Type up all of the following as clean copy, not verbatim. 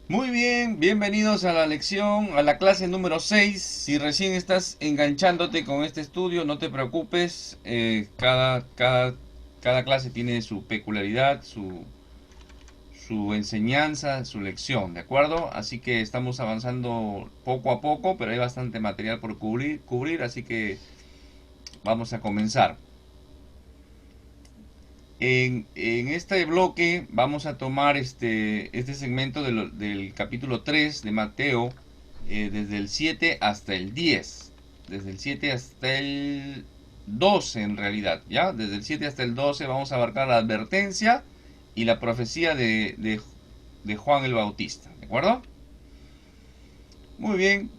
Muy bien, bienvenidos a la lección, a la clase número 6. Si recién estás enganchándote con este estudio, no te preocupes. Cada clase tiene su peculiaridad, su enseñanza, su lección, ¿de acuerdo? Así que estamos avanzando poco a poco, pero hay bastante material por cubrir, así que vamos a comenzar. En este bloque vamos a tomar este segmento del capítulo 3 de Mateo, desde el 7 hasta el 10. Desde el 7 hasta el 12 en realidad, ¿ya? Desde el 7 hasta el 12 vamos a abarcar la advertencia y la profecía de Juan el Bautista, ¿de acuerdo? Muy bien,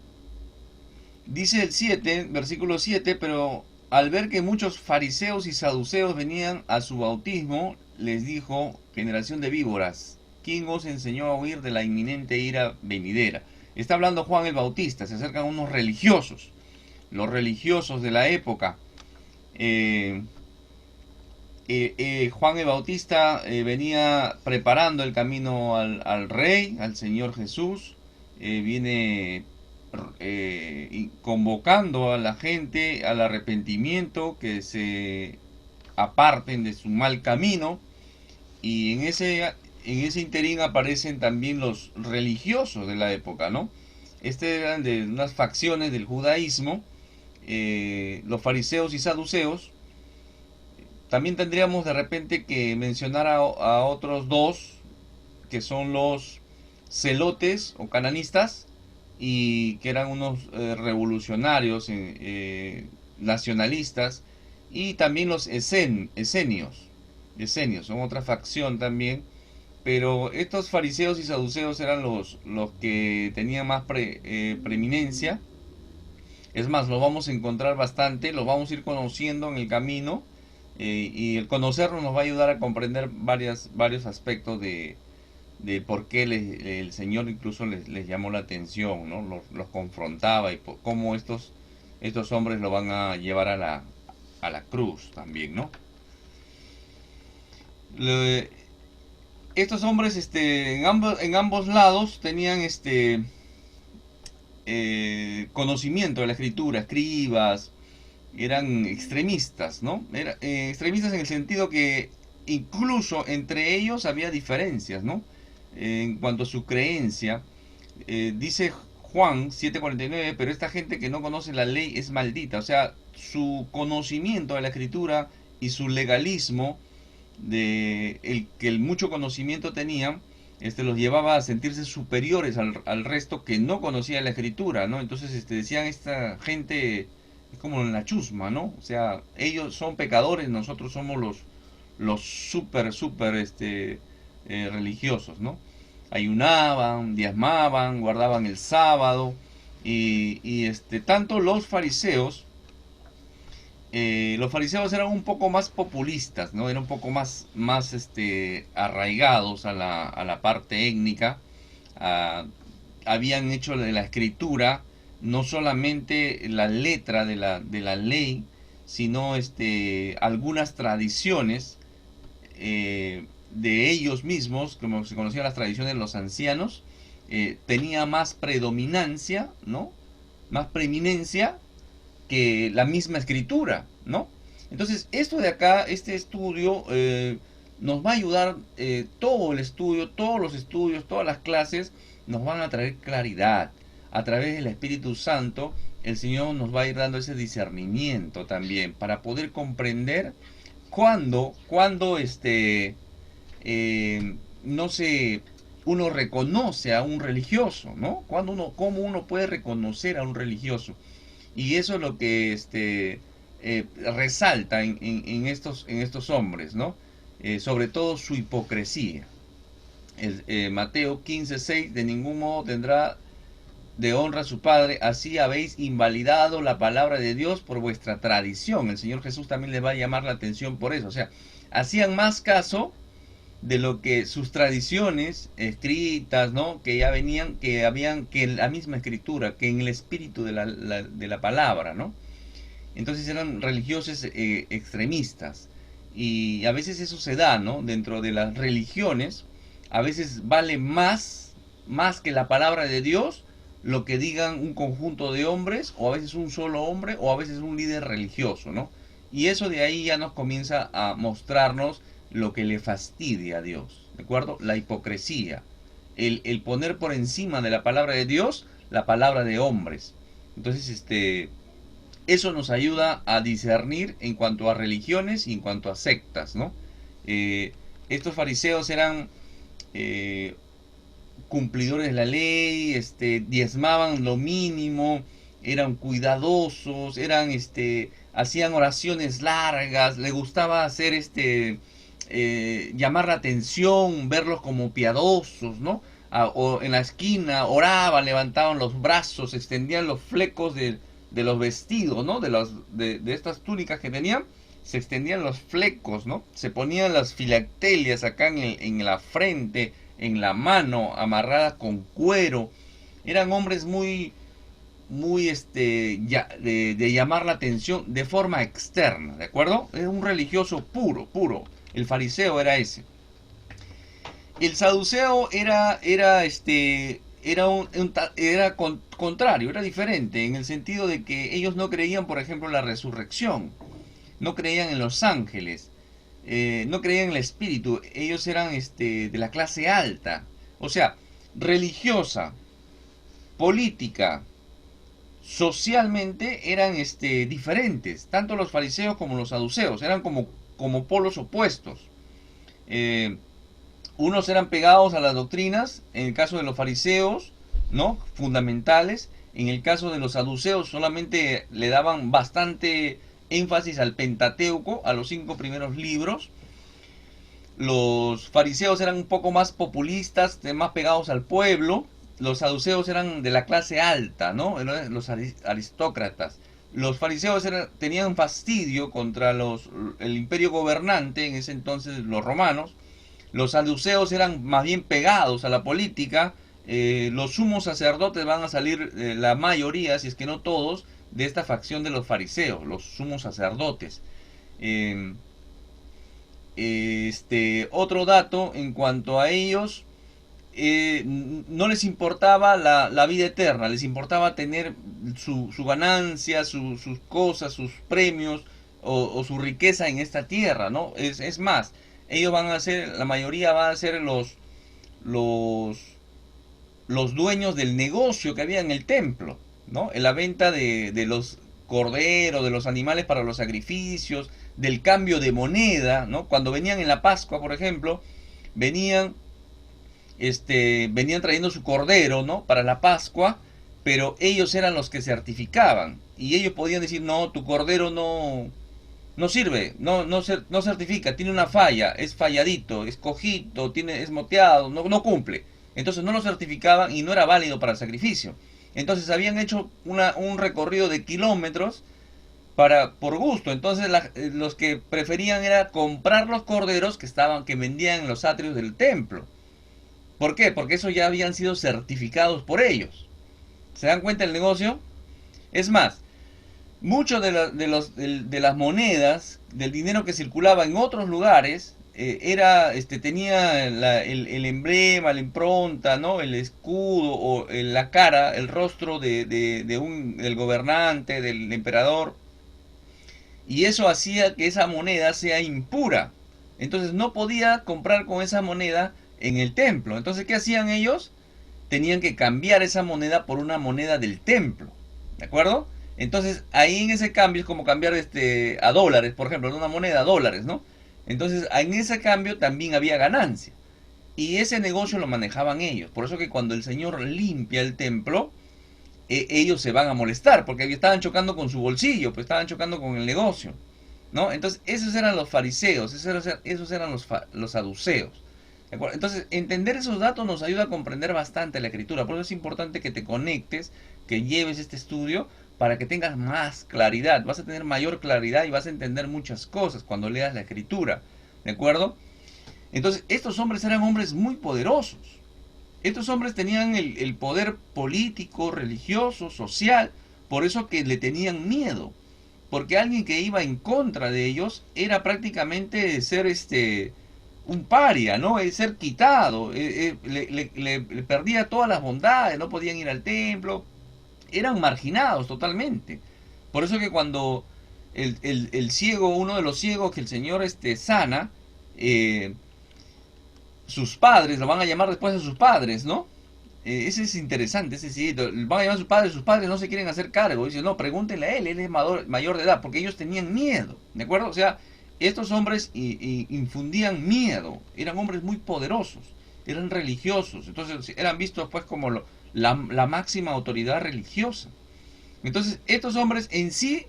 dice el 7, versículo 7, pero al ver que muchos fariseos y saduceos venían a su bautismo, les dijo: generación de víboras, ¿quién os enseñó a huir de la inminente ira venidera? Está hablando Juan el Bautista, se acercan unos religiosos, los religiosos de la época. Eh, Juan el Bautista venía preparando el camino al Rey, al Señor Jesús. Viene convocando a la gente al arrepentimiento, que se aparten de su mal camino. Y en ese interín aparecen también los religiosos de la época, ¿no? Eran de unas facciones del judaísmo, los fariseos y saduceos. También tendríamos de repente que mencionar a otros dos, que son los celotes o cananistas, y que eran unos revolucionarios nacionalistas, y también los esenios. Esenios son otra facción también, pero estos fariseos y saduceos eran los que tenían más preeminencia. Es más, lo vamos a encontrar bastante, lo vamos a ir conociendo en el camino, y el conocerlo nos va a ayudar a comprender varios aspectos de por qué el Señor incluso les llamó la atención, ¿no? Los confrontaba, y cómo estos hombres lo van a llevar a la cruz también, ¿no? Le- Estos hombres, en ambos lados tenían conocimiento de la escritura, escribas. Eran extremistas, ¿no? Extremistas en el sentido que incluso entre ellos había diferencias, ¿no? En cuanto a su creencia. Dice Juan 7:49, pero esta gente que no conoce la ley es maldita. O sea, su conocimiento de la escritura y su legalismo, que el mucho conocimiento tenían, los llevaba a sentirse superiores al resto que no conocía la escritura, ¿no? Entonces, decían, esta gente es como la chusma, ¿no? O sea, ellos son pecadores, nosotros somos los súper, religiosos, ¿no? Ayunaban, diezmaban, guardaban el sábado, y tanto los fariseos eran un poco más populistas, ¿no? Eran un poco más arraigados a la parte étnica. Ah, Habían hecho de la escritura no solamente la letra de la ley, sino algunas tradiciones de ellos mismos, como se conocían las tradiciones de los ancianos. Tenía más predominancia, ¿no? Más preeminencia que la misma escritura, ¿no? Entonces, esto de acá, este estudio, nos va a ayudar, todo el estudio, todos los estudios, todas las clases, nos van a traer claridad. A través del Espíritu Santo, el Señor nos va a ir dando ese discernimiento también, para poder comprender cuando no sé, uno reconoce a un religioso, ¿no? Cómo uno puede reconocer a un religioso. Y eso es lo que resalta en estos hombres, ¿no? Sobre todo su hipocresía. Mateo 15:6: de ningún modo tendrá de honra a su padre, así habéis invalidado la palabra de Dios por vuestra tradición. El Señor Jesús también les va a llamar la atención por eso. O sea, hacían más caso de lo que sus tradiciones escritas, ¿no? Que ya venían, que la misma escritura, que en el espíritu de la palabra, ¿no? Entonces eran religiosos extremistas. Y a veces eso se da, ¿no? Dentro de las religiones, a veces vale más que la palabra de Dios lo que digan un conjunto de hombres, o a veces un solo hombre, o a veces un líder religioso, ¿no? Y eso de ahí ya nos comienza a mostrarnos lo que le fastidia a Dios, ¿de acuerdo? La hipocresía, el poner por encima de la palabra de Dios la palabra de hombres. Entonces, eso nos ayuda a discernir en cuanto a religiones y en cuanto a sectas, ¿no? Estos fariseos eran cumplidores de la ley, diezmaban lo mínimo, eran cuidadosos, hacían oraciones largas, le gustaba hacer llamar la atención, verlos como piadosos, ¿no? O en la esquina oraban, levantaban los brazos, extendían los flecos de los vestidos, ¿no? De estas túnicas que tenían, se extendían los flecos, ¿no? Se ponían las filactelias acá en la frente, en la mano, amarradas con cuero. Eran hombres muy de llamar la atención de forma externa, ¿de acuerdo? Era un religioso puro. El fariseo era ese. El saduceo era contrario, era diferente, en el sentido de que ellos no creían, por ejemplo, en la resurrección, no creían en los ángeles, no creían en el espíritu. Ellos eran de la clase alta, o sea, religiosa, política, socialmente eran diferentes. Tanto los fariseos como los saduceos eran como polos opuestos. Unos eran pegados a las doctrinas, en el caso de los fariseos, ¿no? Fundamentales. En el caso de los saduceos solamente le daban bastante énfasis al Pentateuco, a los 5 primeros libros. Los fariseos eran un poco más populistas, más pegados al pueblo. Los saduceos eran de la clase alta, ¿no? Los aristócratas. Los fariseos tenían fastidio contra el imperio gobernante, en ese entonces los romanos. Los saduceos eran más bien pegados a la política. Los sumos sacerdotes van a salir, la mayoría, si es que no todos, de esta facción de los fariseos, los sumos sacerdotes. Otro dato en cuanto a ellos, no les importaba la vida eterna, les importaba tener su ganancia, sus cosas, sus premios o su riqueza en esta tierra, ¿no? Es más, ellos la mayoría van a ser los dueños del negocio que había en el templo, ¿no? En la venta de los corderos, de los animales para los sacrificios, del cambio de moneda, ¿no? Cuando venían en la Pascua, por ejemplo, venían trayendo su cordero, ¿no? Para la Pascua, pero ellos eran los que certificaban. Y ellos podían decir, no, tu cordero no sirve, no certifica, tiene una falla, es falladito, es cojito, es moteado, no cumple. Entonces no lo certificaban y no era válido para el sacrificio. Entonces habían hecho un recorrido de kilómetros por gusto. Entonces los que preferían era comprar los corderos que vendían en los atrios del templo. ¿Por qué? Porque esos ya habían sido certificados por ellos. ¿Se dan cuenta del negocio? Es más, muchos de las monedas, del dinero que circulaba en otros lugares, tenía el emblema, la impronta, ¿no? El escudo o la cara, el rostro del gobernante, del emperador. Y eso hacía que esa moneda sea impura. Entonces no podía comprar con esa moneda en el templo. Entonces, ¿qué hacían ellos? Tenían que cambiar esa moneda por una moneda del templo. ¿De acuerdo? Entonces, ahí en ese cambio es como cambiar a dólares, por ejemplo, de una moneda a dólares, ¿no? Entonces, en ese cambio también había ganancia. Y ese negocio lo manejaban ellos. Por eso que cuando el Señor limpia el templo, ellos se van a molestar, porque estaban chocando con su bolsillo, pues estaban chocando con el negocio, ¿no? Entonces, esos eran los fariseos, esos eran los saduceos. ¿De acuerdo? Entonces, entender esos datos nos ayuda a comprender bastante la escritura. Por eso es importante que te conectes, que lleves este estudio para que tengas más claridad. Vas a tener mayor claridad y vas a entender muchas cosas cuando leas la escritura. ¿De acuerdo? Entonces, estos hombres eran hombres muy poderosos. Estos hombres tenían el poder político, religioso, social. Por eso que le tenían miedo. Porque alguien que iba en contra de ellos era prácticamente ser un paria, ¿no? Es ser quitado, le perdía todas las bondades, no podían ir al templo, eran marginados totalmente. Por eso que cuando el ciego, uno de los ciegos que el Señor sana, eh, sus padres, lo van a llamar después de sus padres, ¿no? Ese es interesante, ese sí, van a llamar a sus padres no se quieren hacer cargo. Dicen, no, pregúntenle a él, él es mayor de edad, porque ellos tenían miedo, ¿de acuerdo? O sea, estos hombres infundían miedo, eran hombres muy poderosos, eran religiosos, entonces eran vistos pues como la máxima autoridad religiosa. Entonces, estos hombres en sí,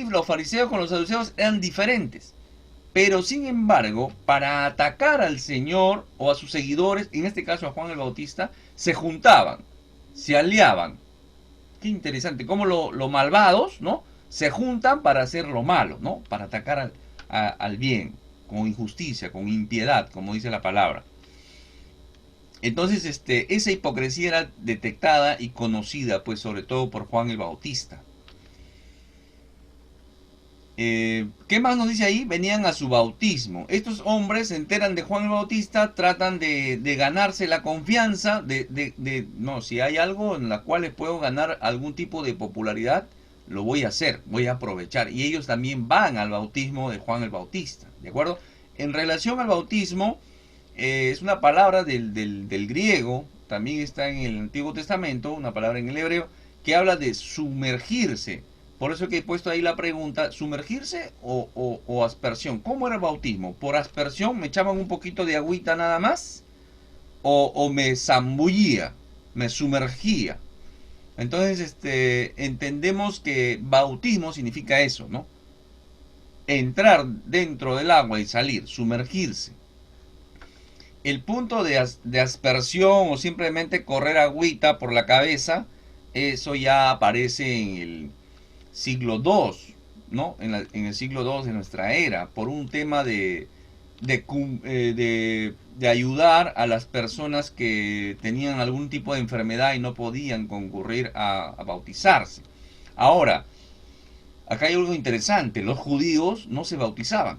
los fariseos con los saduceos eran diferentes. Pero sin embargo, para atacar al Señor o a sus seguidores, en este caso a Juan el Bautista, se juntaban, se aliaban. Qué interesante, cómo los malvados, ¿no? Se juntan para hacer lo malo, ¿no? Para atacar al bien, con injusticia, con impiedad, como dice la palabra. Entonces, esa hipocresía era detectada y conocida, pues, sobre todo por Juan el Bautista. ¿Qué más nos dice ahí? Venían a su bautismo. Estos hombres se enteran de Juan el Bautista, tratan de ganarse la confianza, no, si hay algo en la cual les puedo ganar algún tipo de popularidad, lo voy a hacer, voy a aprovechar. Y ellos también van al bautismo de Juan el Bautista, ¿de acuerdo? En relación al bautismo, es una palabra del griego, también está en el Antiguo Testamento, una palabra en el hebreo, que habla de sumergirse. Por eso que he puesto ahí la pregunta, ¿sumergirse o aspersión? ¿Cómo era el bautismo? ¿Por aspersión me echaban un poquito de agüita nada más? ¿O me zambullía? ¿Me sumergía? Entonces, entendemos que bautismo significa eso, ¿no? Entrar dentro del agua y salir, sumergirse. El punto de aspersión o simplemente correr agüita por la cabeza, eso ya aparece en el siglo II, ¿no? En el siglo II de nuestra era, por un tema de ayudar a las personas que tenían algún tipo de enfermedad y no podían concurrir a bautizarse. Ahora, acá hay algo interesante, los judíos no se bautizaban.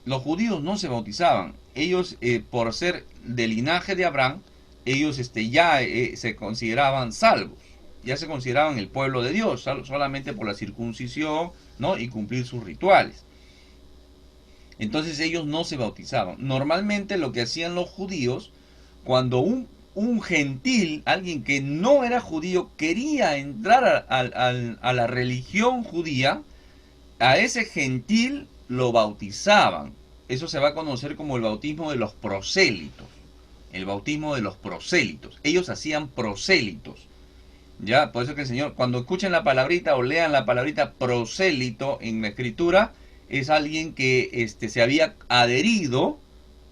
Los judíos no se bautizaban. Ellos, por ser del linaje de Abraham, ellos ya se consideraban salvos. Ya se consideraban el pueblo de Dios, solamente por la circuncisión, ¿no? Y cumplir sus rituales. Entonces ellos no se bautizaban. Normalmente lo que hacían los judíos, cuando un gentil, alguien que no era judío, quería entrar a la religión judía, a ese gentil lo bautizaban. Eso se va a conocer como el bautismo de los prosélitos. El bautismo de los prosélitos. Ellos hacían prosélitos. Ya, por eso que el Señor, cuando escuchen la palabrita o lean la palabrita prosélito en la escritura, es alguien que se había adherido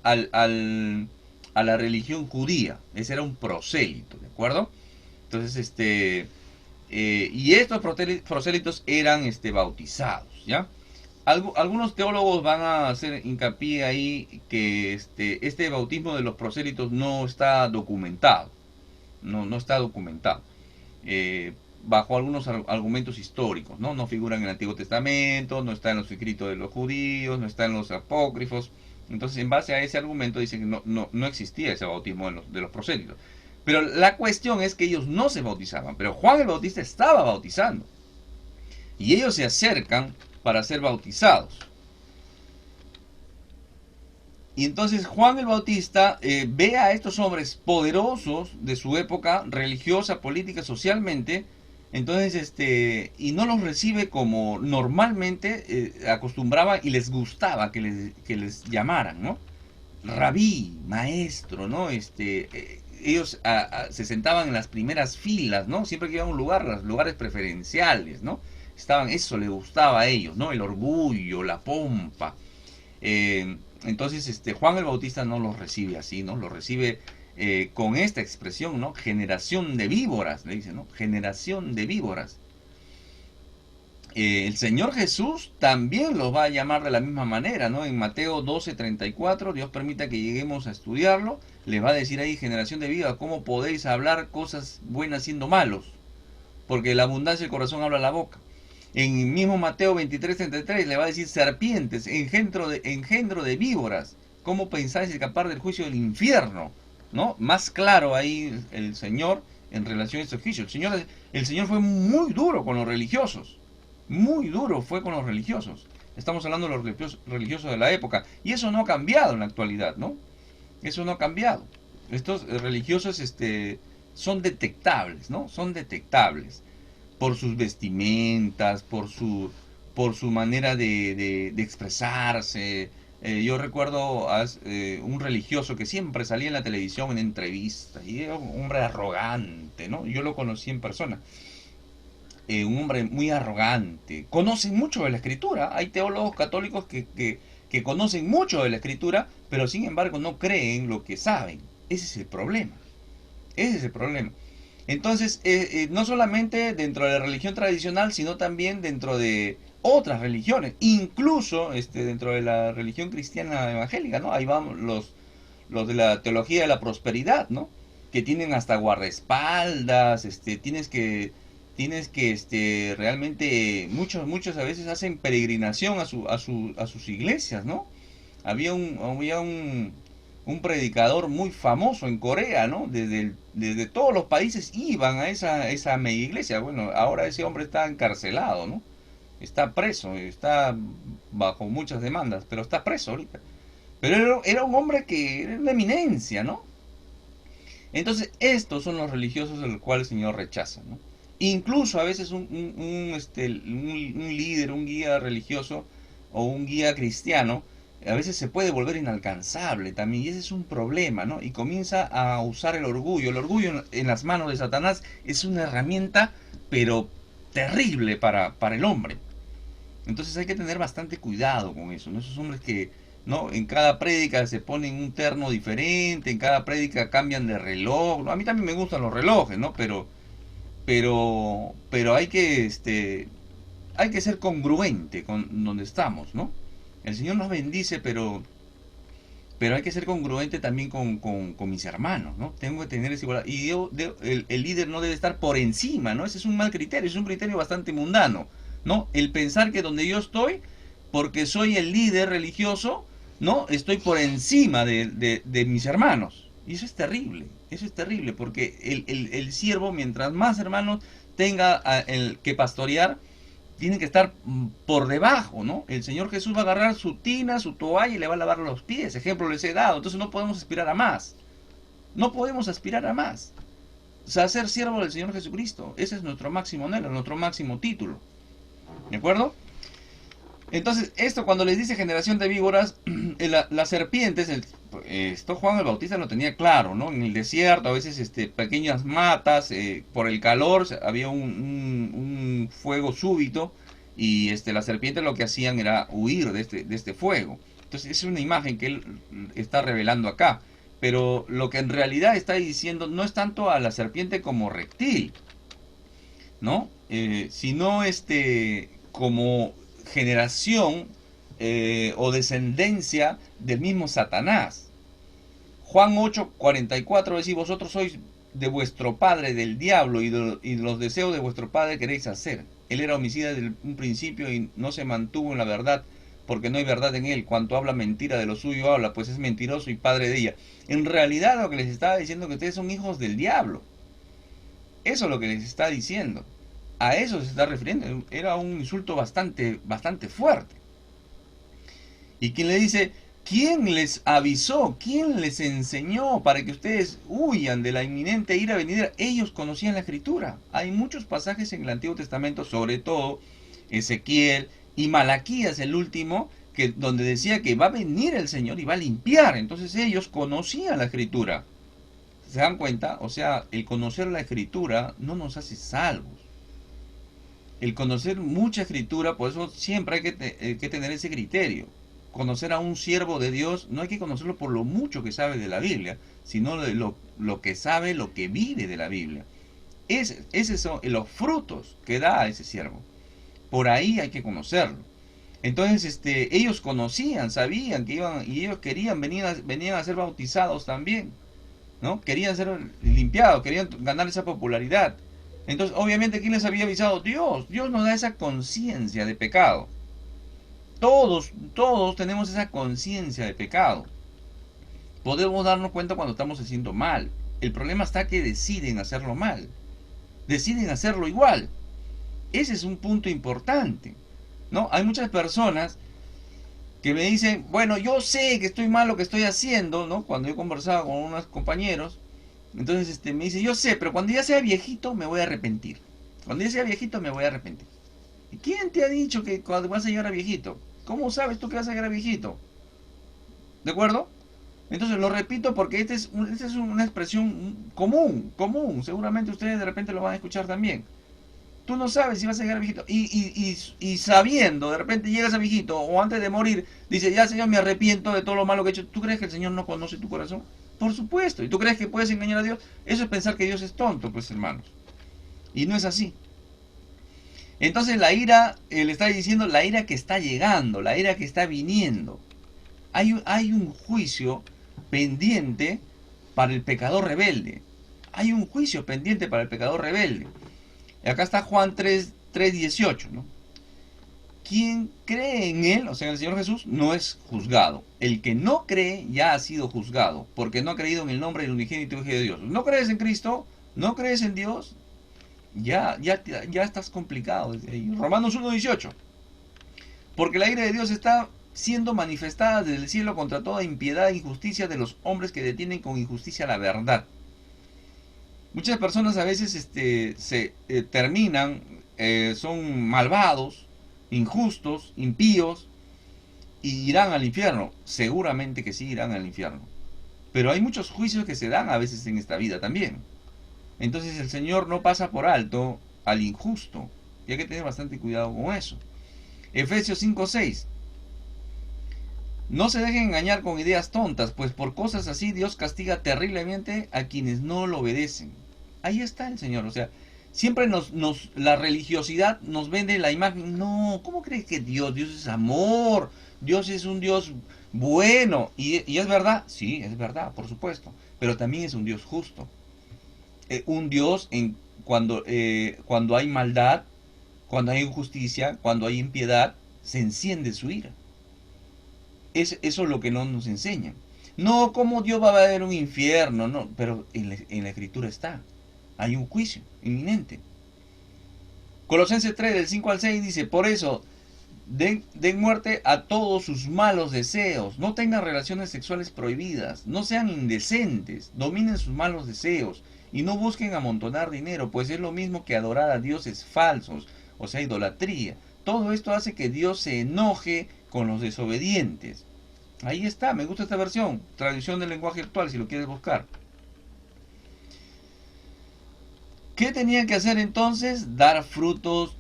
a la religión judía. Ese era un prosélito, ¿de acuerdo? Entonces, y estos prosélitos eran bautizados, ¿ya? Algunos teólogos van a hacer hincapié ahí que este bautismo de los prosélitos no está documentado. No está documentado. Bajo algunos argumentos históricos, ¿no? No figura en el Antiguo Testamento, no está en los escritos de los judíos, no está en los apócrifos. Entonces, en base a ese argumento, dicen que no existía ese bautismo de los prosélitos. Pero la cuestión es que ellos no se bautizaban, pero Juan el Bautista estaba bautizando. Y ellos se acercan para ser bautizados. Y entonces Juan el Bautista ve a estos hombres poderosos de su época, religiosa, política, socialmente, entonces y no los recibe como normalmente acostumbraba y les gustaba que les llamaran, ¿no? Rabí, maestro, ¿no? Ellos se sentaban en las primeras filas, ¿no? Siempre que iban a un lugar, los lugares preferenciales, ¿no? Eso le gustaba a ellos, ¿no? El orgullo, la pompa. Entonces, Juan el Bautista no los recibe así, ¿no? Los recibe con esta expresión, ¿no? Generación de víboras, le dice, ¿no? Generación de víboras. El Señor Jesús también los va a llamar de la misma manera, ¿no? En Mateo 12:34, Dios permita que lleguemos a estudiarlo, les va a decir ahí, generación de víboras, ¿cómo podéis hablar cosas buenas siendo malos? Porque la abundancia del corazón habla la boca. En el mismo Mateo 23:33 le va a decir serpientes, engendro de víboras. ¿Cómo pensáis escapar del juicio del infierno? ¿No? Más claro ahí el Señor en relación a estos juicios. El Señor fue muy duro con los religiosos. Muy duro fue con los religiosos. Estamos hablando de los religiosos de la época. Y eso no ha cambiado en la actualidad, ¿no? Eso no ha cambiado. Estos religiosos son detectables, ¿no? Son detectables por sus vestimentas, por su manera de expresarse. Yo recuerdo a un religioso que siempre salía en la televisión en entrevistas y era un hombre arrogante, ¿no? Yo lo conocí en persona. Un hombre muy arrogante. Conocen mucho de la escritura. Hay teólogos católicos que conocen mucho de la escritura, pero sin embargo no creen lo que saben. Ese es el problema. Ese es el problema. Entonces, no solamente dentro de la religión tradicional, sino también dentro de otras religiones, incluso dentro de la religión cristiana evangélica, ¿no? Ahí vamos los de la teología de la prosperidad, ¿no? Que tienen hasta guardaespaldas, tienes que realmente muchos a veces hacen peregrinación a sus iglesias, ¿no? Había un predicador muy famoso en Corea, ¿no? Desde todos los países iban a esa mega iglesia. Bueno, ahora ese hombre está encarcelado, ¿no? Está preso, está bajo muchas demandas, pero está preso ahorita. Pero era un hombre que era una eminencia, ¿no? Entonces, estos son los religiosos a los cuales el Señor rechaza, ¿no? Incluso a veces un líder, un guía religioso o un guía cristiano, a veces se puede volver inalcanzable también, y ese es un problema, ¿no? Y comienza a usar el orgullo. El orgullo en las manos de Satanás es una herramienta, pero terrible para el hombre. Entonces hay que tener bastante cuidado con eso, ¿no? Esos hombres que, ¿no? En cada prédica se ponen un terno diferente, en cada prédica cambian de reloj, ¿no? A mí también me gustan los relojes, ¿no? Pero hay que ser congruente con donde estamos, ¿no? El Señor nos bendice, pero hay que ser congruente también con mis hermanos, ¿no? Tengo que tener esa igualdad. Y el líder no debe estar por encima, ¿no? Ese es un mal criterio, es un criterio bastante mundano, ¿no? El pensar que donde yo estoy, porque soy el líder religioso, ¿no? Estoy por encima de mis hermanos. Y eso es terrible, porque el siervo, mientras más hermanos tenga el que pastorear, tienen que estar por debajo, ¿no? El Señor Jesús va a agarrar su tina, su toalla y le va a lavar los pies. Ejemplo les he dado. Entonces no podemos aspirar a más. No podemos aspirar a más. O sea, ser siervo del Señor Jesucristo. Ese es nuestro máximo anhelo, nuestro máximo título. ¿De acuerdo? Entonces, esto cuando les dice generación de víboras, las serpientes, esto Juan el Bautista lo tenía claro, ¿no? En el desierto, a veces pequeñas matas, por el calor, había un fuego súbito y las serpientes lo que hacían era huir de este fuego. Entonces, es una imagen que él está revelando acá. Pero lo que en realidad está diciendo no es tanto a la serpiente como reptil, ¿no? Sino como generación o descendencia del mismo Satanás. Juan 8:44 dice: vosotros sois de vuestro padre, del diablo, y los deseos de vuestro padre queréis hacer. Él era homicida desde un principio y no se mantuvo en la verdad, porque no hay verdad en él. Cuanto habla mentira, de lo suyo habla, pues es mentiroso y padre de ella. En realidad lo que les estaba diciendo es que ustedes son hijos del diablo. Eso es lo que les está diciendo. A eso se está refiriendo. Era un insulto bastante fuerte. Y quien le dice: ¿quién les avisó? ¿Quién les enseñó para que ustedes huyan de la inminente ira venidera? Ellos conocían la escritura. Hay muchos pasajes en el Antiguo Testamento, sobre todo Ezequiel y Malaquías, el último, donde decía que va a venir el Señor y va a limpiar. Entonces ellos conocían la escritura. ¿Se dan cuenta? O sea, el conocer la escritura no nos hace salvos. El conocer mucha escritura, por eso siempre hay que tener ese criterio. Conocer a un siervo de Dios, no hay que conocerlo por lo mucho que sabe de la Biblia, sino de lo que sabe, lo que vive de la Biblia. Esos son los frutos que da a ese siervo. Por ahí hay que conocerlo. Entonces, ellos conocían, sabían que iban, y ellos querían, venían a ser bautizados también, ¿no? Querían ser limpiados, querían ganar esa popularidad. Entonces, obviamente, ¿quién les había avisado? Dios. Dios nos da esa conciencia de pecado. Todos tenemos esa conciencia de pecado. podemos darnos cuenta cuando estamos haciendo mal. El problema está que deciden hacerlo mal. Deciden hacerlo igual. Ese es un punto importante, ¿no? Hay muchas personas que me dicen, bueno, yo sé que estoy mal lo que estoy haciendo, ¿no? Cuando yo conversaba con unos compañeros, entonces me dice, yo sé, pero cuando ya sea viejito me voy a arrepentir. Cuando ya sea viejito me voy a arrepentir. ¿Y quién te ha dicho que cuando vas a llegar a viejito? ¿Cómo sabes tú que vas a llegar a viejito? ¿De acuerdo? Entonces lo repito porque esta es una expresión común. Seguramente ustedes de repente lo van a escuchar también. Tú no sabes si vas a llegar a viejito. Y sabiendo, de repente llegas a viejito o antes de morir, dice, ya Señor, me arrepiento de todo lo malo que he hecho. ¿Tú crees que el Señor no conoce tu corazón? Por supuesto. ¿Y tú crees que puedes engañar a Dios? Eso es pensar que Dios es tonto, pues hermanos. Y no es así. Entonces la ira, le está diciendo, la ira que está llegando, la ira que está viniendo. Hay un juicio pendiente para el pecador rebelde. Hay un juicio pendiente para el pecador rebelde. Y acá está Juan 3:18, ¿no? Quien cree en él, o sea, en el Señor Jesús, no es juzgado. El que no cree ya ha sido juzgado, porque no ha creído en el nombre del unigénito Hijo de Dios. ¿No crees en Cristo? ¿No crees en Dios? Ya estás complicado desde ahí. Romanos 1:18. Porque la ira de Dios está siendo manifestada desde el cielo contra toda impiedad e injusticia de los hombres que detienen con injusticia la verdad. Muchas personas a veces terminan, son malvados, injustos, impíos, y irán al infierno. Seguramente que sí irán al infierno. Pero hay muchos juicios que se dan a veces en esta vida también. Entonces el Señor no pasa por alto al injusto. Y hay que tener bastante cuidado con eso. Efesios 5:6. No se dejen engañar con ideas tontas, pues por cosas así Dios castiga terriblemente a quienes no lo obedecen. Ahí está el Señor, o sea, siempre la religiosidad nos vende la imagen. No, ¿cómo crees que Dios? Dios es amor, Dios es un Dios bueno. ¿Y es verdad? Sí, es verdad, por supuesto. Pero también es un Dios justo. Un Dios cuando hay maldad, cuando hay injusticia, cuando hay impiedad, se enciende su ira. Eso es lo que no nos enseñan. No, como Dios va a haber un infierno, no, pero en la escritura está. Hay un juicio inminente. Colosenses 3, del 5 al 6 dice, por eso, den muerte a todos sus malos deseos, no tengan relaciones sexuales prohibidas, no sean indecentes, dominen sus malos deseos y no busquen amontonar dinero, pues es lo mismo que adorar a dioses falsos, o sea, idolatría. Todo esto hace que Dios se enoje con los desobedientes. Ahí está, me gusta esta versión, traducción del lenguaje actual, si lo quieres buscar. ¿Qué tenían que hacer entonces? Dar frutos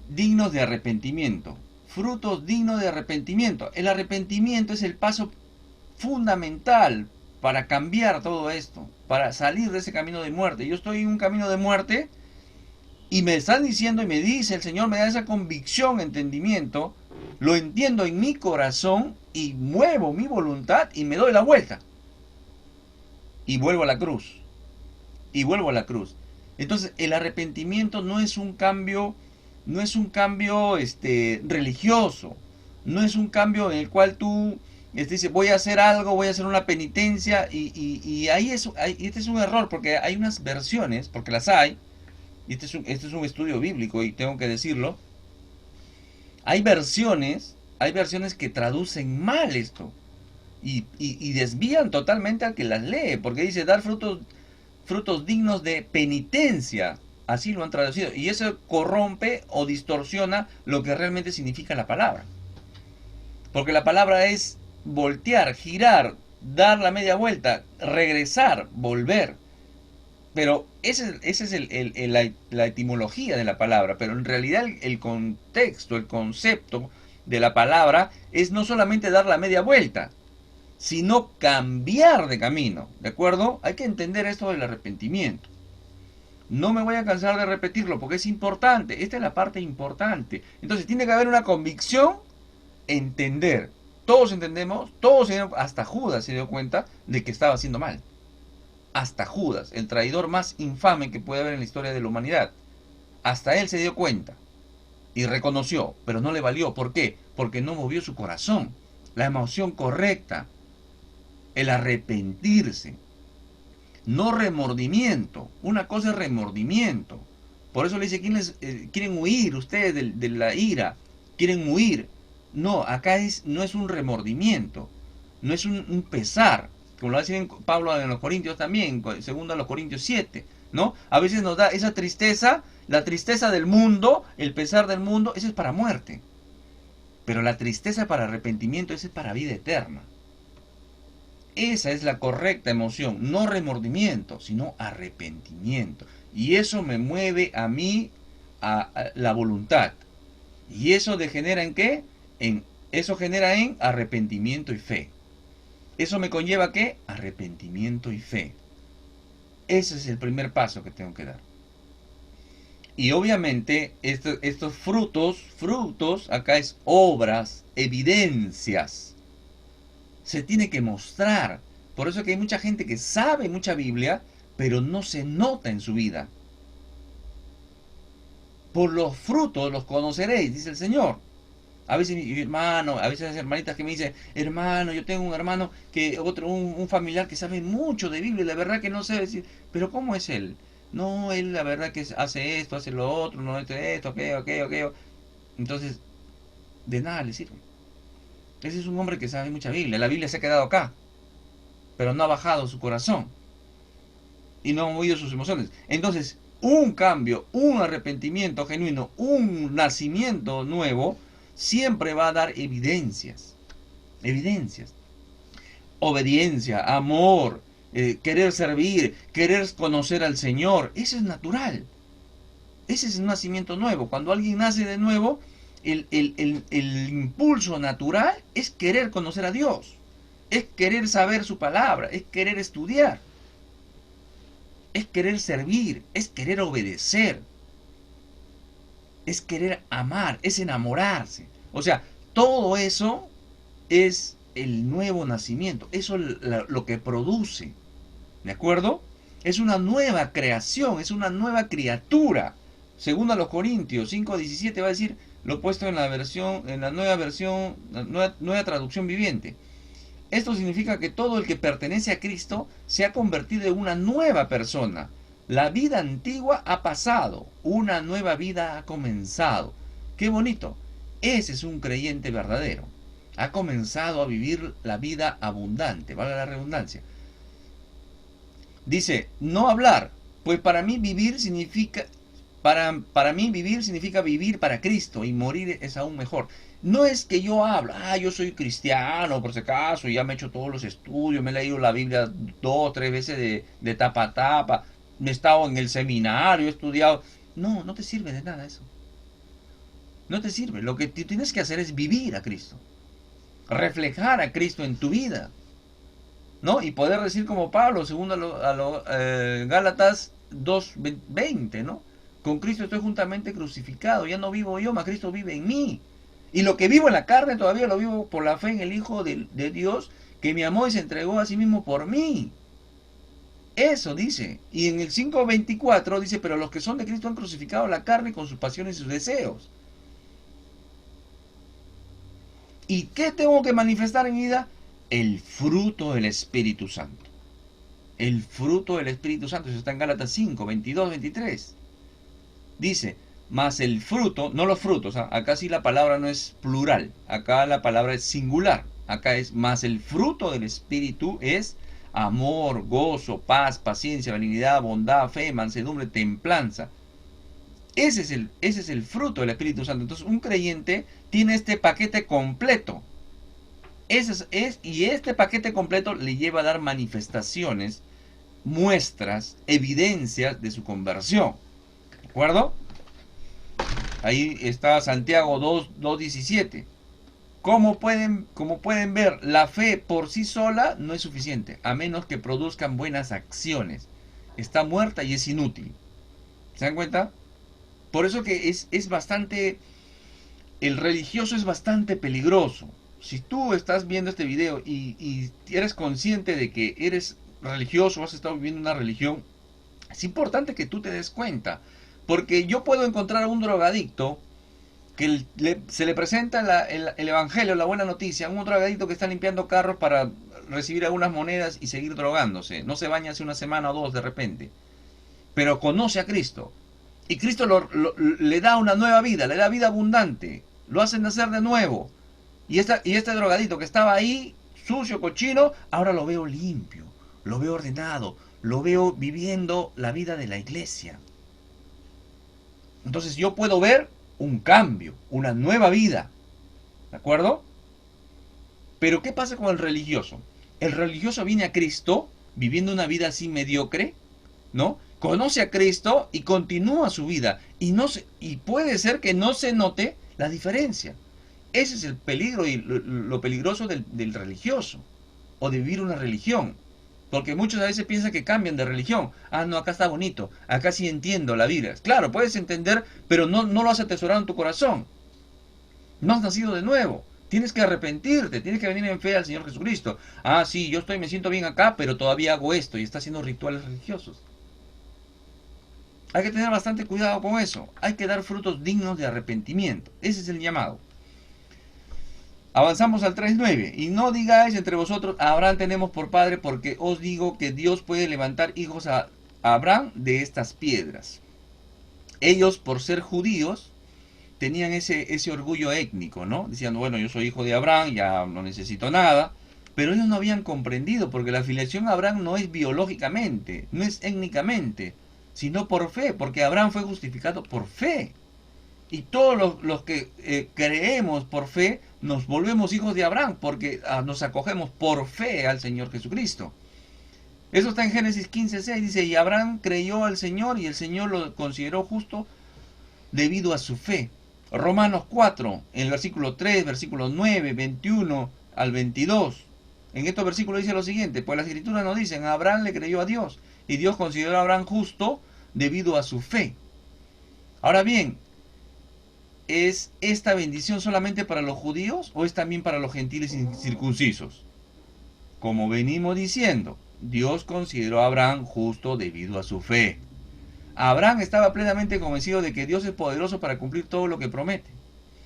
dignos de arrepentimiento. Frutos dignos de arrepentimiento. El arrepentimiento es el paso fundamental para cambiar todo esto, para salir de ese camino de muerte. Yo estoy en un camino de muerte y me están diciendo y me dice el Señor, me da esa convicción, entendimiento, lo entiendo en mi corazón y muevo mi voluntad y me doy la vuelta. Y vuelvo a la cruz. Y vuelvo a la cruz. Entonces, el arrepentimiento no es un cambio, religioso, no es un cambio en el cual tú dices, voy a hacer algo, voy a hacer una penitencia, y este es un error, porque hay unas versiones, porque las hay, y este es un estudio bíblico, y tengo que decirlo, hay versiones que traducen mal esto, y desvían totalmente al que las lee, porque dice, dar frutos dignos de penitencia. Así lo han traducido. Y eso corrompe o distorsiona lo que realmente significa la palabra. Porque la palabra es voltear, girar, dar la media vuelta, regresar, volver. Pero esa es la etimología de la palabra. Pero en realidad el contexto, el concepto de la palabra es no solamente dar la media vuelta, sino cambiar de camino, ¿de acuerdo? Hay que entender esto del arrepentimiento. No me voy a cansar de repetirlo porque es importante, esta es la parte importante. Entonces tiene que haber una convicción, entender. Todos entendemos, hasta Judas se dio cuenta de que estaba haciendo mal. Hasta Judas, el traidor más infame que puede haber en la historia de la humanidad. Hasta él se dio cuenta y reconoció, pero no le valió. ¿Por qué? Porque no movió su corazón, la emoción correcta. el arrepentirse. No remordimiento. Una cosa es remordimiento. Por eso le dice, quieren huir ustedes de la ira? Quieren huir. No, acá no es un remordimiento. No es un pesar. Como lo dice Pablo en los Corintios también, segundo a los Corintios 7. ¿No? A veces nos da esa tristeza, la tristeza del mundo, el pesar del mundo, ese es para muerte. Pero la tristeza para arrepentimiento, ese es para vida eterna. Esa es la correcta emoción, no remordimiento, sino arrepentimiento. Y eso me mueve a mí a la voluntad. ¿Y eso degenera en qué? Eso genera en arrepentimiento y fe. ¿Eso me conlleva qué? Arrepentimiento y fe. Ese es el primer paso que tengo que dar. Y obviamente estos frutos, acá es obras, evidencias. Se tiene que mostrar. Por eso que hay mucha gente que sabe mucha Biblia, pero no se nota en su vida. Por los frutos los conoceréis, dice el Señor. A veces mi hermano, a veces hay hermanitas que me dicen, hermano, yo tengo un hermano un familiar que sabe mucho de Biblia, y la verdad que no sé decir, pero ¿cómo es él? No, él la verdad que hace esto, hace lo otro, no hace esto, ok. Entonces, de nada le sirve. Ese es un hombre que sabe mucha Biblia. La Biblia se ha quedado acá, pero no ha bajado su corazón y no ha movido sus emociones. Entonces, un cambio, un arrepentimiento genuino, un nacimiento nuevo, siempre va a dar evidencias. Evidencias. Obediencia, amor, querer servir, querer conocer al Señor. Eso es natural. Ese es un nacimiento nuevo. Cuando alguien nace de nuevo, el impulso natural es querer conocer a Dios. Es querer saber su palabra. Es querer estudiar. Es querer servir. Es querer obedecer. Es querer amar. Es enamorarse. O sea, todo eso es el nuevo nacimiento. Eso es lo que produce. ¿De acuerdo? Es una nueva creación. Es una nueva criatura. Según a los Corintios 5:17 va a decir, lo he puesto en la nueva traducción viviente. Esto significa que todo el que pertenece a Cristo se ha convertido en una nueva persona. La vida antigua ha pasado, una nueva vida ha comenzado. ¡Qué bonito! Ese es un creyente verdadero. Ha comenzado a vivir la vida abundante, valga la redundancia. Dice, no hablar, pues para mí vivir significa vivir para Cristo y morir es aún mejor. No es que yo hablo, yo soy cristiano por si acaso, ya me he hecho todos los estudios, me he leído la Biblia 2, 3 veces de tapa a tapa, me he estado en el seminario, he estudiado. No, no te sirve de nada eso. No te sirve. Lo que tienes que hacer es vivir a Cristo. Reflejar a Cristo en tu vida. ¿No? Y poder decir como Pablo, segundo Gálatas 2:20, ¿no? Con Cristo estoy juntamente crucificado, ya no vivo yo, mas Cristo vive en mí. Y lo que vivo en la carne todavía lo vivo por la fe en el Hijo de Dios, que me amó y se entregó a sí mismo por mí. Eso dice. Y en el 5:24 dice, pero los que son de Cristo han crucificado la carne con sus pasiones y sus deseos. ¿Y qué tengo que manifestar en mi vida? El fruto del Espíritu Santo. El fruto del Espíritu Santo. Eso está en Gálatas 5:22-23. Dice, más el fruto, no los frutos, acá sí la palabra no es plural, acá la palabra es singular, acá es más el fruto del Espíritu es amor, gozo, paz, paciencia, benignidad, bondad, fe, mansedumbre, templanza. Ese es el fruto del Espíritu Santo. Entonces un creyente tiene este paquete completo. Y este paquete completo le lleva a dar manifestaciones, muestras, evidencias de su conversión. ¿De acuerdo? Ahí está Santiago 2:17. Como pueden ver, la fe por sí sola no es suficiente, a menos que produzcan buenas acciones. Está muerta y es inútil. ¿Se dan cuenta? Por eso que es bastante... El religioso es bastante peligroso. Si tú estás viendo este video y eres consciente de que eres religioso o has estado viviendo una religión, es importante que tú te des cuenta. Porque yo puedo encontrar a un drogadicto que se le presenta el evangelio, la buena noticia, un drogadicto que está limpiando carros para recibir algunas monedas y seguir drogándose. No se baña hace una semana o dos de repente. Pero conoce a Cristo. Y Cristo le da una nueva vida, le da vida abundante. Lo hace nacer de nuevo. Y este drogadito que estaba ahí, sucio, cochino, ahora lo veo limpio, lo veo ordenado, lo veo viviendo la vida de la iglesia. Entonces yo puedo ver un cambio, una nueva vida. ¿De acuerdo? Pero ¿qué pasa con el religioso? El religioso viene a Cristo viviendo una vida así mediocre, ¿no? Conoce a Cristo y continúa su vida. Y puede ser que no se note la diferencia. Ese es el peligro y lo peligroso del religioso. O de vivir una religión. Porque muchos a veces piensan que cambian de religión. Ah, no, acá está bonito. Acá sí entiendo la vida. Claro, puedes entender, pero no lo has atesorado en tu corazón. No has nacido de nuevo. Tienes que arrepentirte, tienes que venir en fe al Señor Jesucristo. Ah, sí, me siento bien acá, pero todavía hago esto y está haciendo rituales religiosos. Hay que tener bastante cuidado con eso. Hay que dar frutos dignos de arrepentimiento. Ese es el llamado. Avanzamos al 3.9. Y no digáis entre vosotros, a Abraham tenemos por padre, porque os digo que Dios puede levantar hijos a Abraham de estas piedras. Ellos, por ser judíos, tenían ese orgullo étnico, ¿no? Decían, bueno, yo soy hijo de Abraham, ya no necesito nada. Pero ellos no habían comprendido, porque la filiación a Abraham no es biológicamente, no es étnicamente, sino por fe, porque Abraham fue justificado por fe. Y todos los que creemos por fe, nos volvemos hijos de Abraham, porque nos acogemos por fe al Señor Jesucristo. Eso está en Génesis 15:6, dice, y Abraham creyó al Señor, y el Señor lo consideró justo debido a su fe. Romanos 4, en el versículo 3, versículo 9, 21 al 22. En estos versículos dice lo siguiente, pues las escrituras nos dicen, Abraham le creyó a Dios, y Dios consideró a Abraham justo debido a su fe. Ahora bien, ¿es esta bendición solamente para los judíos o es también para los gentiles incircuncisos? Como venimos diciendo, Dios consideró a Abraham justo debido a su fe. Abraham estaba plenamente convencido de que Dios es poderoso para cumplir todo lo que promete.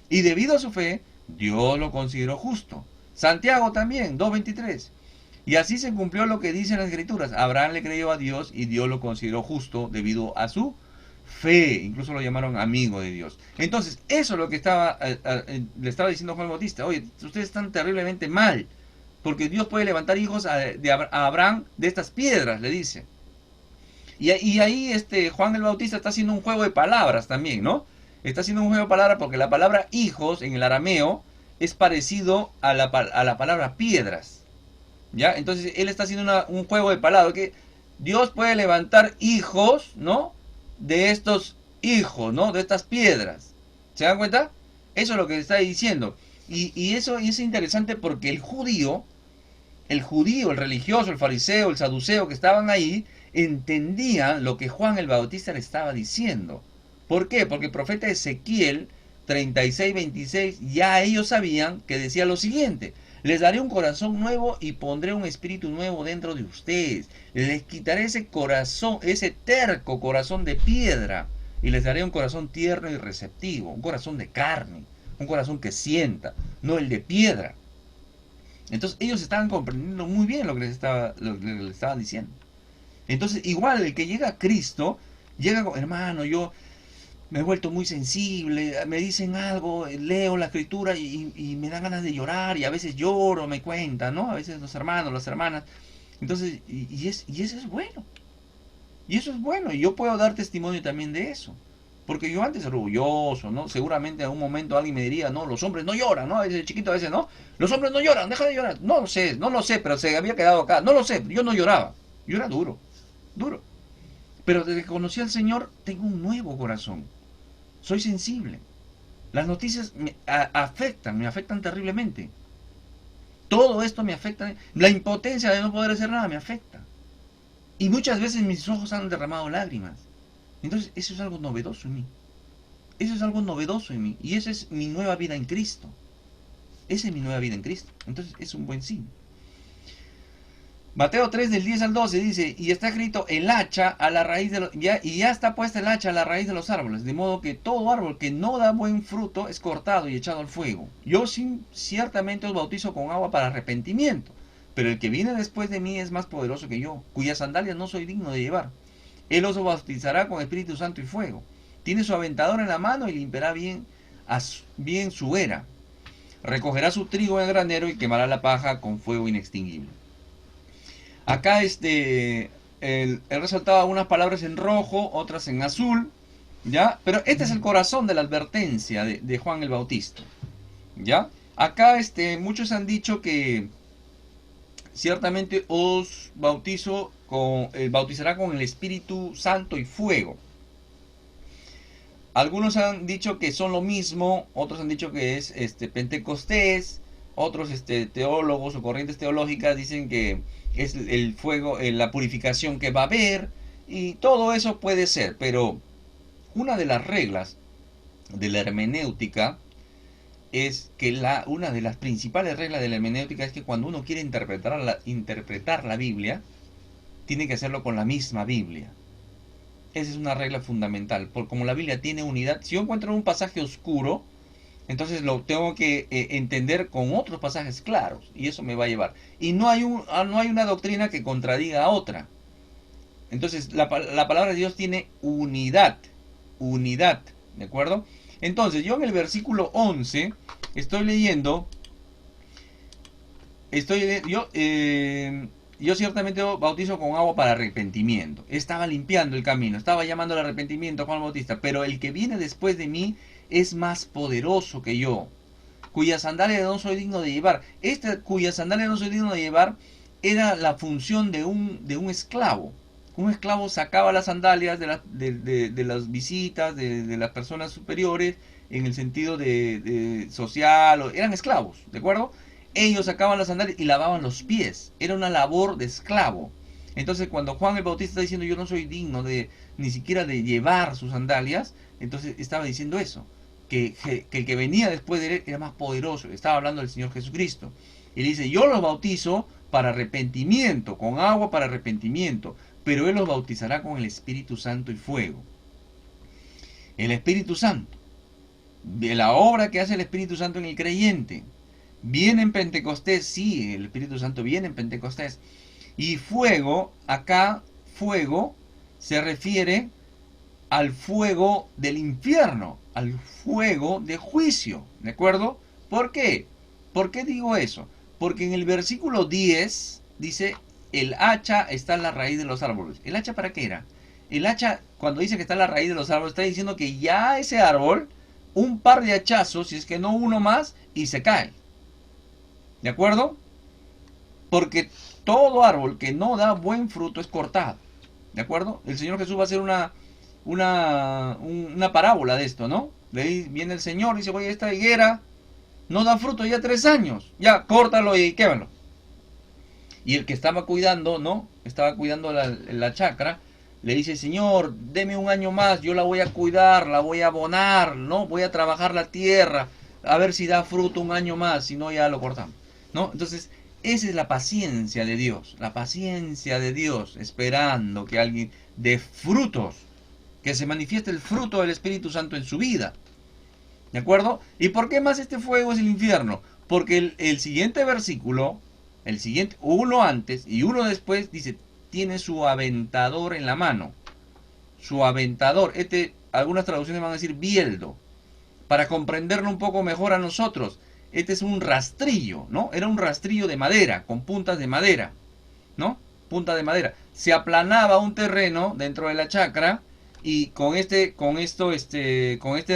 Y debido a su fe, Dios lo consideró justo. Santiago también, 2.23. Y así se cumplió lo que dicen las escrituras. Abraham le creyó a Dios y Dios lo consideró justo debido a su fe. Incluso lo llamaron amigo de Dios. Entonces, eso es lo que le estaba diciendo Juan Bautista. Oye, ustedes están terriblemente mal. Porque Dios puede levantar hijos a Abraham de estas piedras, le dice. Y ahí Juan el Bautista está haciendo un juego de palabras también, ¿no? Está haciendo un juego de palabras porque la palabra hijos en el arameo es parecido a la palabra piedras. ¿Ya? Entonces él está haciendo un juego de palabras, que Dios puede levantar hijos, ¿no? De estos hijos, ¿no? De estas piedras. ¿Se dan cuenta? Eso es lo que está diciendo. Y eso es interesante porque el judío, el religioso, el fariseo, el saduceo que estaban ahí, entendían lo que Juan el Bautista le estaba diciendo. ¿Por qué? Porque el profeta Ezequiel 36:26 ya ellos sabían que decía lo siguiente: les daré un corazón nuevo y pondré un espíritu nuevo dentro de ustedes. Les quitaré ese corazón, ese terco corazón de piedra, y les daré un corazón tierno y receptivo, un corazón de carne, un corazón que sienta, no el de piedra. Entonces ellos estaban comprendiendo muy bien lo que les estaban diciendo. Entonces igual el que llega a Cristo, llega con, hermano, yo me he vuelto muy sensible, me dicen algo, leo la escritura y me dan ganas de llorar, y a veces lloro, me cuentan, ¿no? A veces los hermanos, las hermanas. Entonces, y eso es bueno. Y eso es bueno, y yo puedo dar testimonio también de eso. Porque yo antes era orgulloso, ¿no? Seguramente en algún momento alguien me diría, no, los hombres no lloran, ¿no? A veces chiquito, a veces, ¿no? Los hombres no lloran, deja de llorar. No lo sé, pero se había quedado acá. No lo sé, yo no lloraba. Yo era duro. Pero desde que conocí al Señor, tengo un nuevo corazón. Soy sensible. Las noticias me afectan terriblemente. Todo esto me afecta. La impotencia de no poder hacer nada me afecta. Y muchas veces mis ojos han derramado lágrimas. Entonces, eso es algo novedoso en mí. Eso es algo novedoso en mí. Y esa es mi nueva vida en Cristo. Esa es mi nueva vida en Cristo. Entonces, es un buen signo. Mateo 3 del 10 al 12 dice, y está escrito el hacha a la raíz de y ya está puesta el hacha a la raíz de los árboles, de modo que todo árbol que no da buen fruto es cortado y echado al fuego. Yo ciertamente os bautizo con agua para arrepentimiento, pero el que viene después de mí es más poderoso que yo, cuyas sandalias no soy digno de llevar. Él os bautizará con Espíritu Santo y fuego. Tiene su aventador en la mano y limpiará bien su era. Recogerá su trigo en el granero y quemará la paja con fuego inextinguible. Acá él resaltaba unas palabras en rojo, otras en azul, ¿ya? Pero este es el corazón de la advertencia de Juan el Bautista, ¿ya? Acá muchos han dicho que ciertamente os bautizará con el Espíritu Santo y fuego. Algunos han dicho que son lo mismo, otros han dicho que es Pentecostés, otros teólogos o corrientes teológicas dicen que es el fuego, la purificación que va a haber, y todo eso puede ser, pero una de las reglas de la hermenéutica es que una de las principales reglas de la hermenéutica es que cuando uno quiere interpretar la Biblia, tiene que hacerlo con la misma Biblia. Esa es una regla fundamental, porque como la Biblia tiene unidad, si yo encuentro un pasaje oscuro, entonces lo tengo que entender con otros pasajes claros, y eso me va a llevar. Y no hay una doctrina que contradiga a otra. Entonces la palabra de Dios tiene unidad, ¿de acuerdo? Entonces yo en el versículo 11 estoy leyendo, yo ciertamente bautizo con agua para arrepentimiento. Estaba limpiando el camino, estaba llamando al arrepentimiento a Juan el Bautista, pero el que viene después de mí es más poderoso que yo, cuyas sandalias no soy digno de llevar. Cuyas sandalias no soy digno de llevar era la función de un esclavo. Un esclavo sacaba las sandalias de las visitas, de las personas superiores, en el sentido de social, eran esclavos, ¿de acuerdo? Ellos sacaban las sandalias y lavaban los pies. Era una labor de esclavo. Entonces cuando Juan el Bautista está diciendo yo no soy digno ni siquiera de llevar sus sandalias, entonces estaba diciendo eso, que el que venía después de él era más poderoso. Estaba hablando del Señor Jesucristo. Y le dice, yo los bautizo para arrepentimiento, con agua para arrepentimiento, pero Él los bautizará con el Espíritu Santo y fuego. El Espíritu Santo, de la obra que hace el Espíritu Santo en el creyente, viene en Pentecostés, sí, el Espíritu Santo viene en Pentecostés. Y fuego, acá fuego se refiere al fuego del infierno, al fuego de juicio, ¿de acuerdo? ¿Por qué? ¿Por qué digo eso? Porque en el versículo 10 dice, el hacha está en la raíz de los árboles. ¿El hacha para qué era? El hacha, cuando dice que está en la raíz de los árboles, está diciendo que ya ese árbol, un par de hachazos, si es que no uno más, y se cae. ¿De acuerdo? Porque todo árbol que no da buen fruto es cortado. ¿De acuerdo? El Señor Jesús va a hacer una parábola de esto, ¿no? De ahí viene el Señor y dice, oye, esta higuera no da fruto ya 3 años. Ya, córtalo y quémalo. Y el que estaba cuidando, ¿no? Estaba cuidando la chacra, le dice, Señor, deme un año más, yo la voy a cuidar, la voy a abonar, ¿no? Voy a trabajar la tierra, a ver si da fruto un año más, si no ya lo cortamos, ¿no? Entonces, esa es la paciencia de Dios, esperando que alguien dé frutos, que se manifieste el fruto del Espíritu Santo en su vida. ¿De acuerdo? ¿Y por qué más este fuego es el infierno? Porque el siguiente versículo, uno antes y uno después, dice, tiene su aventador en la mano. Su aventador. Algunas traducciones van a decir bieldo. Para comprenderlo un poco mejor a nosotros, este es un rastrillo, ¿no? Era un rastrillo de madera, con puntas de madera, ¿no? Punta de madera. Se aplanaba un terreno dentro de la chacra y con este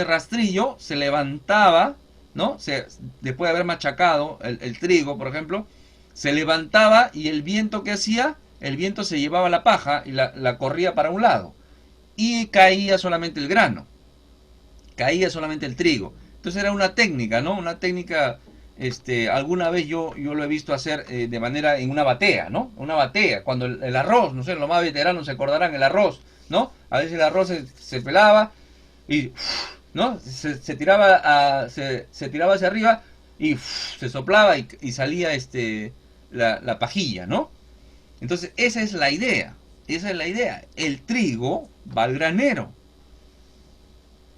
rastrillo se levantaba, ¿no? Después de haber machacado el trigo, por ejemplo, se levantaba y el viento que hacía, el viento se llevaba la paja y la corría para un lado. Y caía solamente el grano, caía solamente el trigo. Entonces era una técnica, ¿no? Una técnica, alguna vez yo lo he visto hacer de manera en una batea, ¿no? Una batea, cuando el arroz, no sé, los más veteranos se acordarán, el arroz, ¿no? A veces el arroz se pelaba y, ¿no? Se tiraba hacia arriba y se soplaba y salía la pajilla, ¿no? Entonces esa es la idea, el trigo va al granero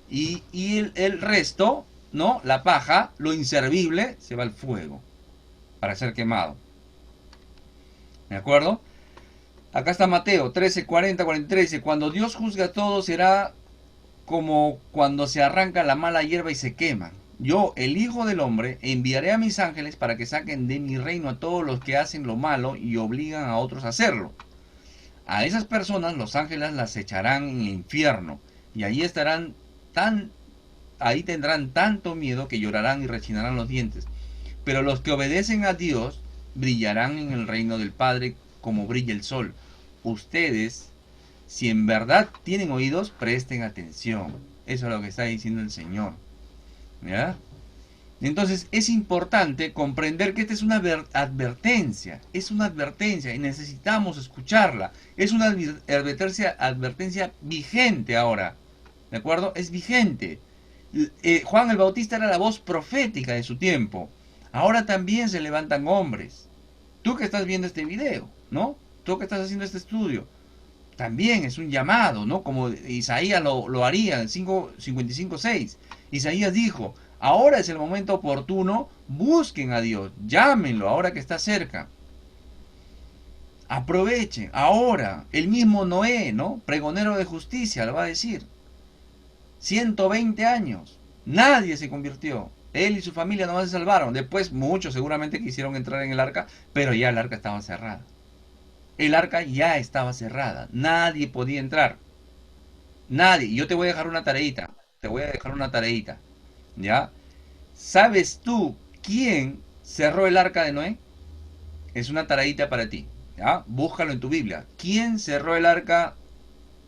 y el resto, ¿no? La paja, lo inservible, se va al fuego para ser quemado. ¿De acuerdo? Acá está Mateo 13, 40, 43. Dice, cuando Dios juzga todo será como cuando se arranca la mala hierba y se quema. Yo, el Hijo del Hombre, enviaré a mis ángeles para que saquen de mi reino a todos los que hacen lo malo y obligan a otros a hacerlo. A esas personas los ángeles las echarán en el infierno y allí estarán ahí tendrán tanto miedo que llorarán y rechinarán los dientes. Pero los que obedecen a Dios brillarán en el reino del Padre como brilla el sol. Ustedes, si en verdad tienen oídos, presten atención. Eso es lo que está diciendo el Señor. ¿Ya? Entonces es importante comprender que esta es una advertencia. Es una advertencia y necesitamos escucharla. Es una advertencia vigente ahora. ¿De acuerdo? Es vigente. Juan el Bautista era la voz profética de su tiempo. Ahora también se levantan hombres. Tú que estás viendo este video, ¿no? Tú que estás haciendo este estudio, también es un llamado, ¿no? Como Isaías lo haría en 55:6. Isaías dijo, ahora es el momento oportuno, busquen a Dios, llámenlo ahora que está cerca. Aprovechen, ahora, el mismo Noé, ¿no? Pregonero de justicia, lo va a decir. 120 años, nadie se convirtió. Él y su familia nomás se salvaron. Después muchos seguramente quisieron entrar en el arca, pero ya el arca estaba cerrada. El arca ya estaba cerrada. Nadie podía entrar. Nadie. Yo te voy a dejar una tareita. Te voy a dejar una tareita. ¿Ya? ¿Sabes tú quién cerró el arca de Noé? Es una tareita para ti. ¿Ya? Búscalo en tu Biblia. ¿Quién cerró el arca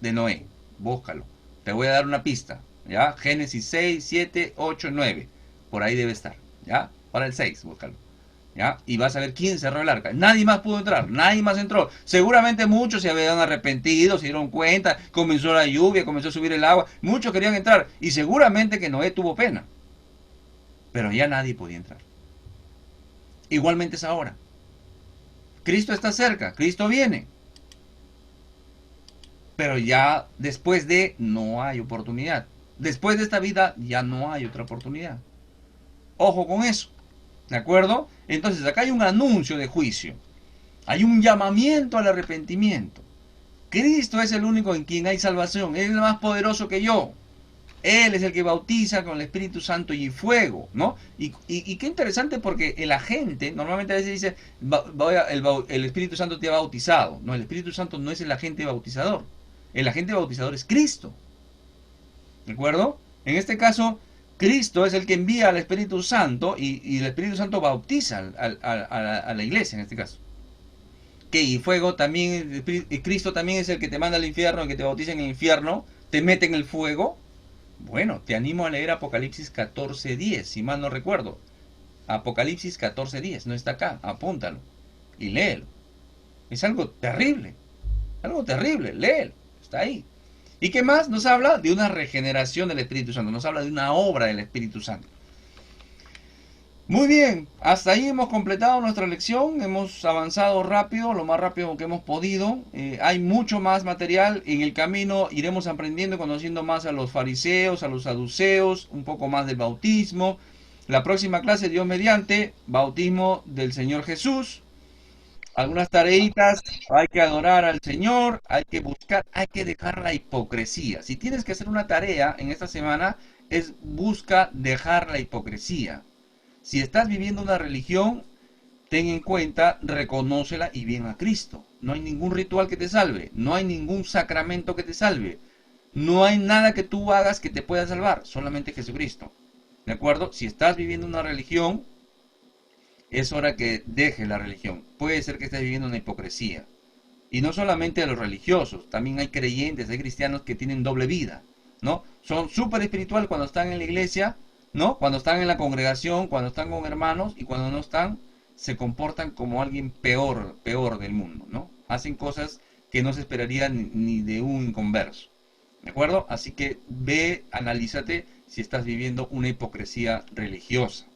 de Noé? Búscalo. Te voy a dar una pista. ¿Ya? Génesis 6, 7, 8, 9. Por ahí debe estar. ¿Ya? Para el 6, búscalo. ¿Ya? Y vas a ver quién cerró el arca. Nadie más pudo entrar, nadie más entró. Seguramente muchos se habían arrepentido, se dieron cuenta, comenzó la lluvia, comenzó a subir el agua, muchos querían entrar y seguramente que Noé tuvo pena. Pero ya nadie podía entrar. Igualmente es ahora. Cristo está cerca, Cristo viene. Pero ya después de no hay oportunidad. Después de esta vida ya no hay otra oportunidad. Ojo con eso. ¿De acuerdo? Entonces acá hay un anuncio de juicio. Hay un llamamiento al arrepentimiento. Cristo es el único en quien hay salvación. Él es el más poderoso que yo. Él es el que bautiza con el Espíritu Santo y fuego, ¿no? Y qué interesante porque el agente normalmente a veces dice, el Espíritu Santo te ha bautizado. No, el Espíritu Santo no es el agente bautizador. El agente bautizador es Cristo. ¿De acuerdo? En este caso, Cristo es el que envía al Espíritu Santo y el Espíritu Santo bautiza a la iglesia en este caso. Que y fuego también, Cristo también es el que te manda al infierno, el que te bautiza en el infierno, te mete en el fuego. Bueno, te animo a leer Apocalipsis 14:10, si mal no recuerdo. Apocalipsis 14:10, no está acá, apúntalo y léelo. Es algo terrible, léelo, está ahí. ¿Y qué más? Nos habla de una regeneración del Espíritu Santo, nos habla de una obra del Espíritu Santo. Muy bien, hasta ahí hemos completado nuestra lección, hemos avanzado rápido, lo más rápido que hemos podido. Hay mucho más material, en el camino iremos aprendiendo y conociendo más a los fariseos, a los saduceos, un poco más del bautismo. La próxima clase, Dios mediante, bautismo del Señor Jesús. Algunas tareitas, hay que adorar al Señor, hay que buscar, hay que dejar la hipocresía. Si tienes que hacer una tarea en esta semana, es busca dejar la hipocresía. Si estás viviendo una religión, ten en cuenta, reconócela y bien a Cristo. No hay ningún ritual que te salve, no hay ningún sacramento que te salve, no hay nada que tú hagas que te pueda salvar, solamente Jesucristo. ¿De acuerdo? Si estás viviendo una religión, es hora que dejes la religión. Puede ser que estés viviendo una hipocresía. Y no solamente a los religiosos, también hay creyentes, hay cristianos que tienen doble vida, ¿no? Son súper espiritual cuando están en la iglesia, ¿no? Cuando están en la congregación, cuando están con hermanos y cuando no están, se comportan como alguien peor del mundo, ¿no? Hacen cosas que no se esperarían ni de un inconverso, ¿de acuerdo? Así que ve, analízate si estás viviendo una hipocresía religiosa.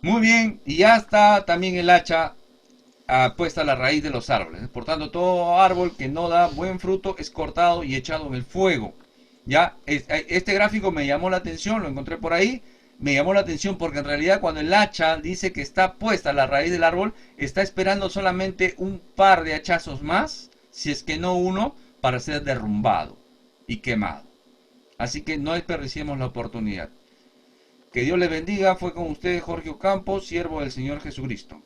Muy bien, y ya está también el hacha puesta a la raíz de los árboles. Por tanto, todo árbol que no da buen fruto es cortado y echado en el fuego. Ya, este gráfico me llamó la atención, lo encontré por ahí. me llamó la atención porque en realidad cuando el hacha dice que está puesta a la raíz del árbol, está esperando solamente un par de hachazos más, si es que no uno, para ser derrumbado y quemado. Así que no desperdiciemos la oportunidad. Que Dios les bendiga. Fue con ustedes Jorge Ocampo, siervo del Señor Jesucristo.